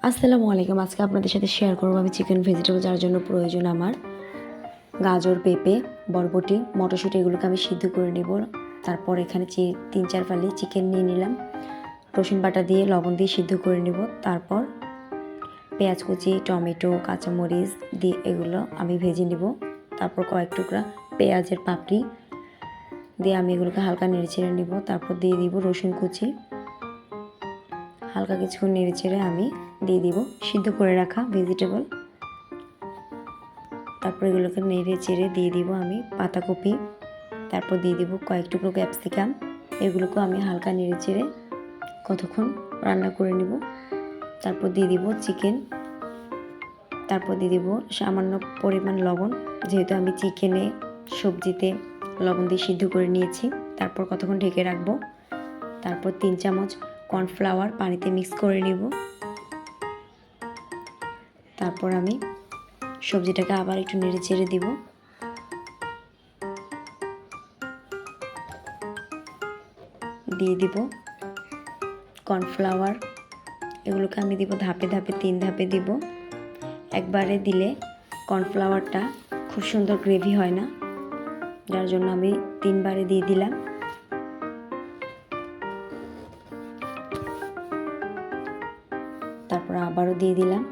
আসসালামু আলাইকুম। আজকে আপনাদের সাথে শেয়ার করব আমি চিকেন ভেজিটেবল যার জন্য প্রয়োজন আমার গাজর, পেঁপে, বরবটি, মটরশুঁটি এগুলোকে আমি সিদ্ধ করে নেব। তারপর এখানে 3-4 ফালি চিকেন নিয়ে নিলাম। রসুন বাটা দিয়ে লবণ দিয়ে সিদ্ধ করে নেব। তারপর পেঁয়াজ কুচি, টমেটো, কাঁচামরিচ দিয়ে এগুলো আমি ভেজে নেব। তারপর কয়েক টুকরা পেঁয়াজের পাপড়ি দিয়ে আমি এগুলোকে হালকা নেড়েচেড়ে নেব। তারপর দিয়ে দিব রসুন কুচি। হালকা কিছুক্ষণ নেড়েচেড়ে আমি দিয়ে দিব সিদ্ধ করে রাখা ভেজিটেবল। তারপর এগুলোকে নেড়ে চেড়ে দিয়ে দিব আমি পাতাকপি। তারপর দিয়ে দিব কয়েক টুকরো ক্যাপসিকাম। এগুলোকেও আমি হালকা নেড়ে চেড়ে কতক্ষণ রান্না করে নেব। তারপর দিয়ে দিব চিকেন। তারপর দিয়ে দিব সামান্য পরিমাণ লবণ, যেহেতু আমি চিকেনে সবজিতে লবণ দিয়ে সিদ্ধ করে নিয়েছি। তারপর কতক্ষণ ঢেকে রাখবো। তারপর 3 চামচ কর্নফ্লাওয়ার পানিতে মিক্স করে নেব। তারপর আমি সবজিটাকে আবার একটু নেড়ে চেড়ে দিব। দিয়ে দিব কর্নফ্লাওয়ার। এগুলোকে আমি দিব ধাপে ধাপে, 3 ধাপে দিব। একবারে দিলে কর্নফ্লাওয়ারটা খুব সুন্দর গ্রেভি হয় না, যার জন্য আমি 3 বারে দিয়ে দিলাম। তারপর আবারও দিয়ে দিলাম।